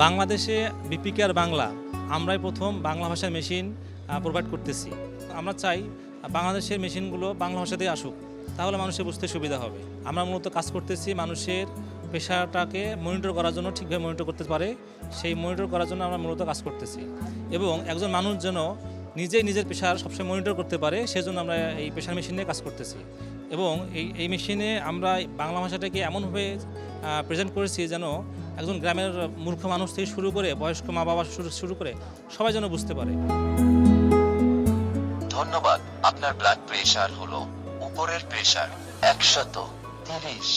বাংলাদেশে BP care Bangla আমরাই প্রথম বাংলা ভাষার মেশিন প্রোভাইড করতেছি। আমরা চাই বাংলাদেশের মেশিনগুলো বাংলা ভাষাতেই আসুক, তাহলে মানুষের বুঝতে সুবিধা হবে। আমরা মূলত কাজ করতেছি মানুষের পেশাটাকে মনিটর করার জন্য, ঠিকভাবে মনিটর করতে পারে সেই মনিটর করার জন্য আমরা মূলত কাজ করতেছি। এবং একজন মানুষ যেন নিজেই নিজের পেশার সবসময় মনিটর করতে পারে, সেজন্য আমরা এই পেশার মেশিন নিয়ে কাজ করতেছি। এবং এই মেশিনে আমরা বাংলা ভাষাটাকে এমনভাবে প্রেজেন্ট করেছি যেন একজন গ্রামের মূর্খ মানুষ থেকে শুরু করে বয়স্ক মা বাবা শুরু করে সবাই যেন বুঝতে পারে। ধন্যবাদ। আপনার ব্লাড প্রেশার হলো উপরের pressure 130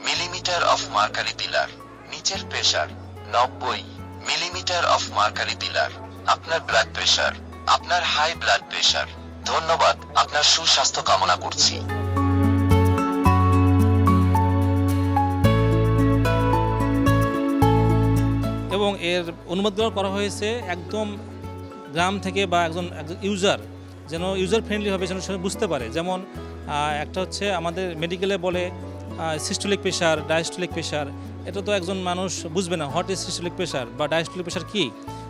millimetre of mercury pillar, নিচের pressure 90 millimetre of mercury pillar. আপনার ব্লাড প্রেশার, আপনার হাই ব্লাড প্রেশার। ধন্যবাদ। আপনার সুস্বাস্থ্য কামনা করছি। এবং এর অনুমোদন করা হয়েছে একদম গ্রাম থেকে বা একজন ইউজার যেন ইউজার ফ্রেন্ডলি হবে, যেন সবাই বুঝতে পারে। যেমন একটা হচ্ছে আমাদের মেডিকেলে বলে সিস্টোলিক প্রেশার, ডায়াস্টোলিক প্রেশার, এটা তো একজন মানুষ বুঝবে না হোয়াট ইজ সিস্টোলিক প্রেশার বা ডায়াস্টোলিক প্রেশার কী।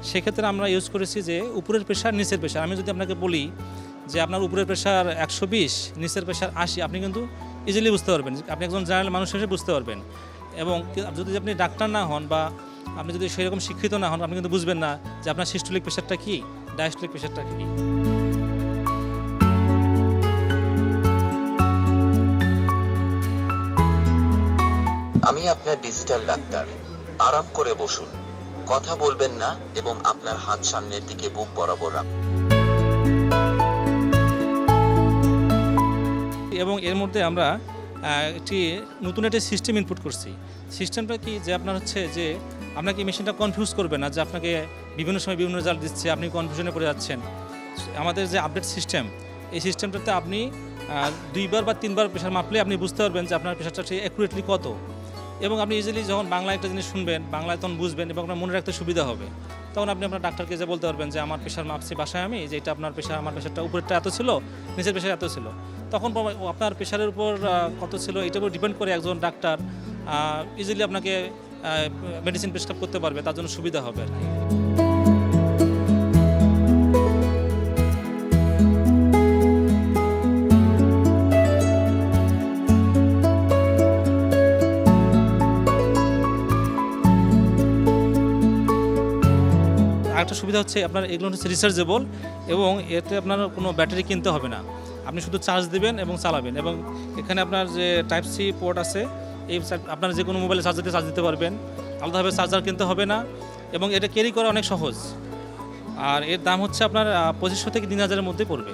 সেক্ষেত্রে আমরা ইউজ করেছি যে উপরের প্রেশার, নিচের প্রেশার। আমি যদি আপনাকে বলি যে আপনার উপরের প্রেশার 120, নিচের প্রেশার 80, আপনি কিন্তু ইজিলি বুঝতে পারবেন, আপনি একজন জেনারেল মানুষ হিসেবে বুঝতে পারবেন। এবং যদি আপনি ডাক্তার না হন বা আপনি যদি সেরকম শিক্ষিত না হন, আপনি কিন্তু বুঝবেন না যে আপনার সিস্টোলিক প্রেশারটা কী, ডায়াস্টোলিক প্রেশারটা কী। আমি আপনার ডিজিটাল ডাক্তার। আরাম করে বসুন, কথা বলবেন না এবং আপনার হাত সামনের দিকে বুক বরাবর রাখুন। এবং এর মধ্যে আমরা নতুন একটা সিস্টেম ইনপুট করছি। সিস্টেমটা কি যে আপনার হচ্ছে যে আপনাকে মেশিনটা কনফিউজ করবে না, যে আপনাকে বিভিন্ন সময় বিভিন্ন রেজাল্ট দিচ্ছে, আপনি কনফিউশনে পড়ে যাচ্ছেন। আমাদের যে আপডেট সিস্টেম, এই সিস্টেমটাতে আপনি 2বার বা 3বার প্রেশার মাপলে আপনি বুঝতে পারবেন যে আপনার প্রেশারটা ঠিক অ্যাকুরেটলি কত। এবং আপনি ইজিলি যখন বাংলায় একটা জিনিস শুনবেন, বাংলায় তখন বুঝবেন এবং আপনার মনে রাখতে সুবিধা হবে। তখন আপনি আপনার ডাক্তারকে যে বলতে পারবেন যে আমার প্রেশার মাপছি বাসায় আমি, যে এটা আপনার প্রেশার, আমার প্রেশারটা উপরেরটা এত ছিল, নিচের প্রেশার এত ছিল। তখন আপনার প্রেশারের উপর কত ছিল এটার উপর ডিপেন্ড করে একজন ডাক্তার ইজিলি আপনাকে মেডিসিন প্রেসক্রাইব করতে পারবে, তার জন্য সুবিধা হবে আর কি। আরেকটা সুবিধা হচ্ছে আপনার এগুলো হচ্ছে রিচার্জেবল এবং এতে আপনার কোনো ব্যাটারি কিনতে হবে না, আপনি শুধু চার্জ দেবেন এবং চালাবেন। এবং এখানে আপনার যে টাইপ সি পোর্ট আছে, এই আপনার যে কোনো মোবাইলে চার্জ দিতে পারবেন, আলাদাভাবে চার্জার কিনতে হবে না এবং এটা ক্যারি করা অনেক সহজ। আর এর দাম হচ্ছে আপনার 2500 থেকে 3000-এর মধ্যে পড়বে।